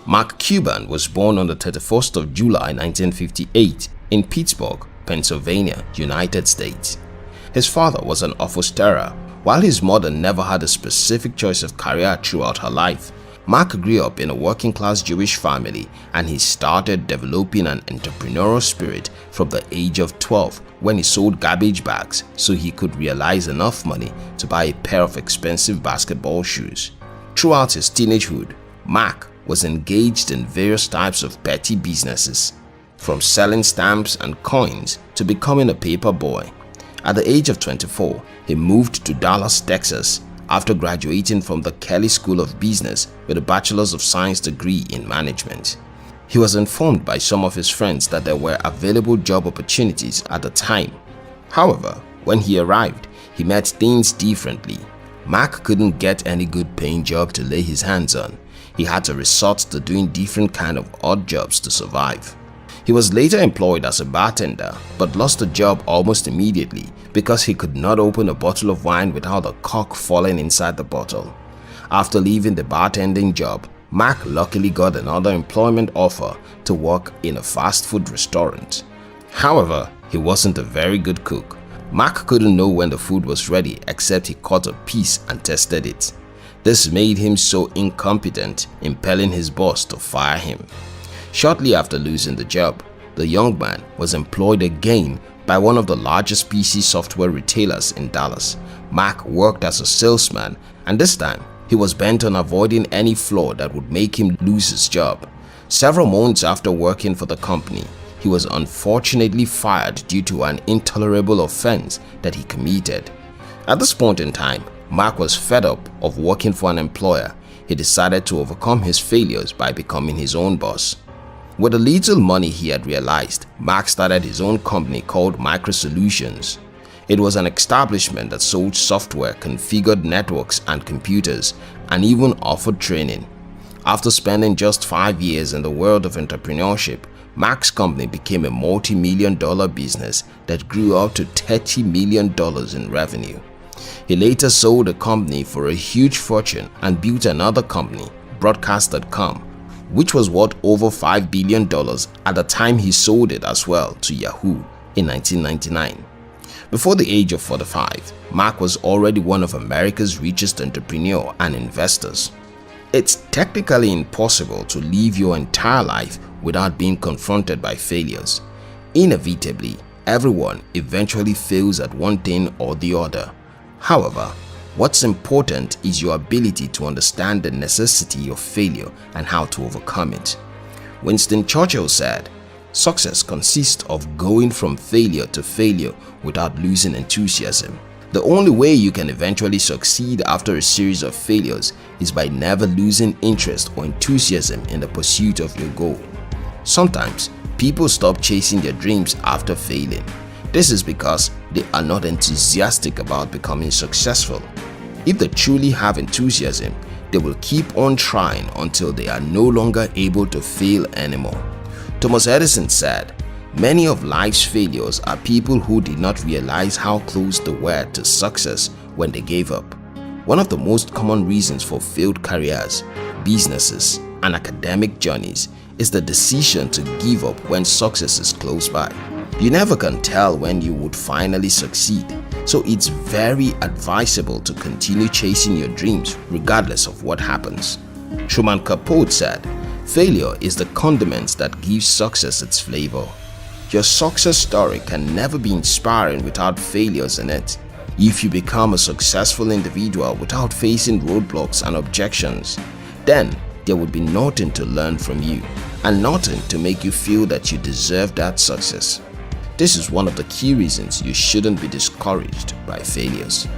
Mark Cuban was born on the 31st of July 1958 in Pittsburgh, Pennsylvania, United States. His father was an upholsterer, while his mother never had a specific choice of career throughout her life. Mark grew up in a working-class Jewish family, and he started developing an entrepreneurial spirit from the age of 12 when he sold garbage bags so he could realize enough money to buy a pair of expensive basketball shoes. Throughout his teenagehood, Mark was engaged in various types of petty businesses, from selling stamps and coins to becoming a paper boy. At the age of 24, he moved to Dallas, Texas after graduating from the Kelley School of Business with a Bachelor's of Science degree in management. He was informed by some of his friends that there were available job opportunities at the time. However, when he arrived, he met things differently. Mark couldn't get any good paying job to lay his hands on. He had to resort to doing different kind of odd jobs to survive. He was later employed as a bartender but lost the job almost immediately because he could not open a bottle of wine without the cork falling inside the bottle. After leaving the bartending job, Mark luckily got another employment offer to work in a fast food restaurant. However, he wasn't a very good cook. Mark couldn't know when the food was ready except he cut a piece and tested it. This made him so incompetent, impelling his boss to fire him. Shortly after losing the job, the young man was employed again by one of the largest PC software retailers in Dallas. Mark worked as a salesman, and this time he was bent on avoiding any flaw that would make him lose his job. Several months after working for the company, he was unfortunately fired due to an intolerable offense that he committed. At this point in time, Mark was fed up of working for an employer. He decided to overcome his failures by becoming his own boss. With the little money he had realized, Mark started his own company called Micro Solutions. It was an establishment that sold software, configured networks and computers, and even offered training. After spending just 5 years in the world of entrepreneurship, Mark's company became a multi-million-dollar business that grew up to $30 million in revenue. He later sold the company for a huge fortune and built another company, Broadcast.com, which was worth over $5 billion at the time he sold it as well to Yahoo in 1999. Before the age of 45, Mark was already one of America's richest entrepreneurs and investors. It's technically impossible to live your entire life without being confronted by failures. Inevitably, everyone eventually fails at one thing or the other. However, what's important is your ability to understand the necessity of failure and how to overcome it. Winston Churchill said, "Success consists of going from failure to failure without losing enthusiasm." The only way you can eventually succeed after a series of failures is by never losing interest or enthusiasm in the pursuit of your goal. Sometimes, people stop chasing their dreams after failing. This is because they are not enthusiastic about becoming successful. If they truly have enthusiasm, they will keep on trying until they are no longer able to fail anymore. Thomas Edison said, "Many of life's failures are people who did not realize how close they were to success when they gave up." One of the most common reasons for failed careers, businesses, and academic journeys is the decision to give up when success is close by. You never can tell when you would finally succeed, so it's very advisable to continue chasing your dreams regardless of what happens. Truman Capote said, "Failure is the condiment that gives success its flavor." Your success story can never be inspiring without failures in it. If you become a successful individual without facing roadblocks and objections, then there would be nothing to learn from you and nothing to make you feel that you deserve that success. This is one of the key reasons you shouldn't be discouraged by failures.